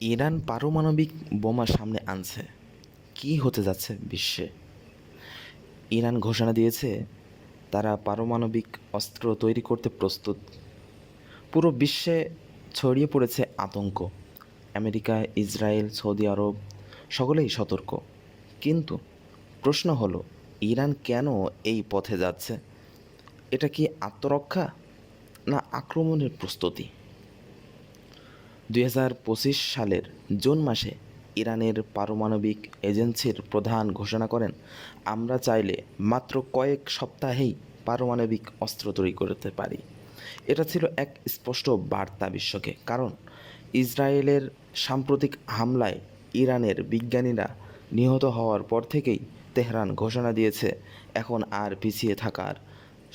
Iran পারমাণবিক বোমা সামনে আনছে। কি হতে যাচ্ছে বিশ্বে? ইরান ঘোষণা দিয়েছে তারা পারমাণবিক অস্ত্র তৈরি করতে প্রস্তুত। পুরো বিশ্বে ছড়িয়ে পড়েছে আতঙ্ক। আমেরিকা, ইসরায়েল, সৌদি আরব সকলেই সতর্ক। কিন্তু প্রশ্ন হলো, ইরান কেন এই পথে যাচ্ছে? এটা কি আত্মরক্ষা না আক্রমণের প্রস্তুতি? 2025 সালের জুন মাসে ইরানের পারমাণবিক এজেন্সির প্রধান ঘোষণা করেন, আমরা চাইলে মাত্র কয়েক সপ্তাহেই পারমাণবিক অস্ত্র তৈরি করতে পারি। এটা ছিল এক স্পষ্ট বার্তা বিশ্বকে, কারণ ইসরায়েলের সাম্প্রতিক হামলায় ইরানের বিজ্ঞানীরা নিহত হওয়ার পর থেকেই তেহরান ঘোষণা দিয়েছে, এখন আর পিছিয়ে থাকার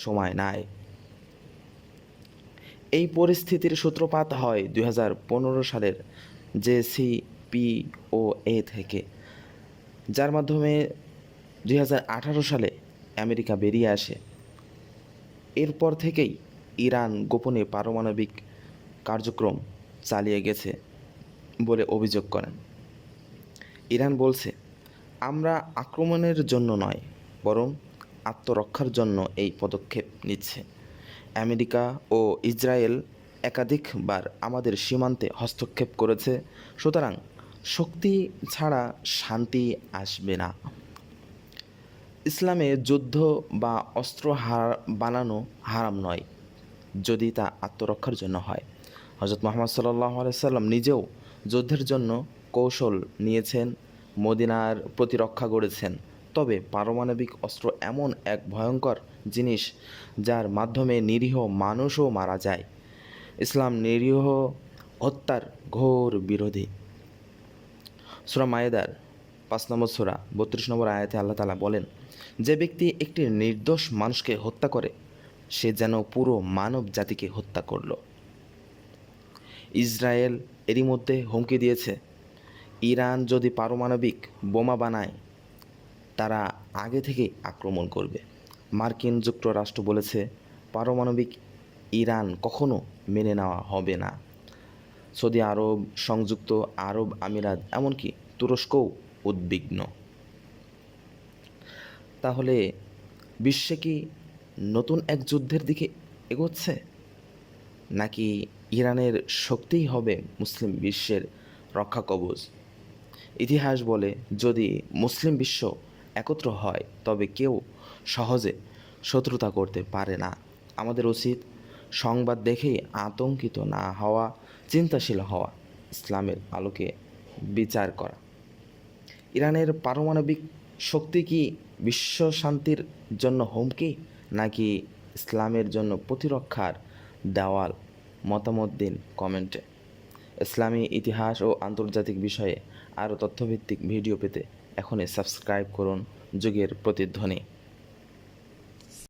সময় নাই। এই পরিস্থিতির সূত্রপাত হয় 2015 সালের জেসিপিওএ থেকে, যার মাধ্যমে 2018 সালে আমেরিকা বেরিয়ে আসে। এরপর থেকেই ইরান গোপনে পারমাণবিক কার্যক্রম চালিয়ে গেছে বলে অভিযোগ করেন। ইরান বলছে, আমরা আক্রমণের জন্য নয়, বরং আত্মরক্ষার জন্য এই পদক্ষেপ নিচ্ছে। আমেরিকা ও ইসরায়েল একাধিকবার আমাদের সীমান্তে হস্তক্ষেপ করেছে, সুতরাং শক্তি ছাড়া শান্তি আসবে না। ইসলামে যুদ্ধ বা অস্ত্র বানানো হারাম নয়, যদি তা আত্মরক্ষার জন্য হয়। হজরত মুহাম্মদ সাল্লাল্লাহু আলাইহি সাল্লাম নিজেও যুদ্ধের জন্য কৌশল নিয়েছেন, মদিনার প্রতিরক্ষা গড়েছেন। তবে পারমাণবিক অস্ত্র এমন এক ভয়ঙ্কর জিনিস যার মাধ্যমে নিরীহ মানুষও মারা যায়। ইসলাম নিরীহ হত্যার ঘোর বিরোধী। সূরা মায়েদার 5 নম্বর সূরা 32 নম্বর আয়াতে আল্লাহ তাআলা বলেন, যে ব্যক্তি একটি নির্দোষ মানুষকে হত্যা করে সে যেন পুরো মানব জাতিকে হত্যা করল। ইসরায়েল এরই মধ্যে হুমকি দিয়েছে, ইরান যদি পারমাণবিক বোমা বানায় তারা আগে থেকেই আক্রমণ করবে। মার্কিন যুক্তরাষ্ট্র বলেছে, পারমাণবিক ইরান কখনো মেনে নেওয়া হবে না। সৌদি আরব, সংযুক্ত আরব আমিরাত, এমনকি তুরস্কও উদ্বিগ্ন। তাহলে বিশ্বে কি নতুন এক যুদ্ধের দিকে এগোচ্ছে, নাকি ইরানের শক্তিই হবে মুসলিম বিশ্বের রক্ষা কবচ? ইতিহাস বলে, যদি মুসলিম বিশ্ব একত্র হয় তবে কেউ সহজে শত্রুতা করতে পারে না। আমাদের উচিত সংবাদ দেখেই আতঙ্কিত না হওয়া, চিন্তাশীল হওয়া, ইসলামের আলোকে বিচার করা। ইরানের পারমাণবিক শক্তি কি বিশ্ব শান্তির জন্য হুমকি, নাকি ইসলামের জন্য প্রতিরক্ষার দেওয়াল? মতামত দিন কমেন্টে। ইসলামী ইতিহাস ও আন্তর্জাতিক বিষয়ে আরও তথ্যভিত্তিক ভিডিও পেতে এখনই সাবস্ক্রাইব করুন যুগের প্রতিধ্বনি।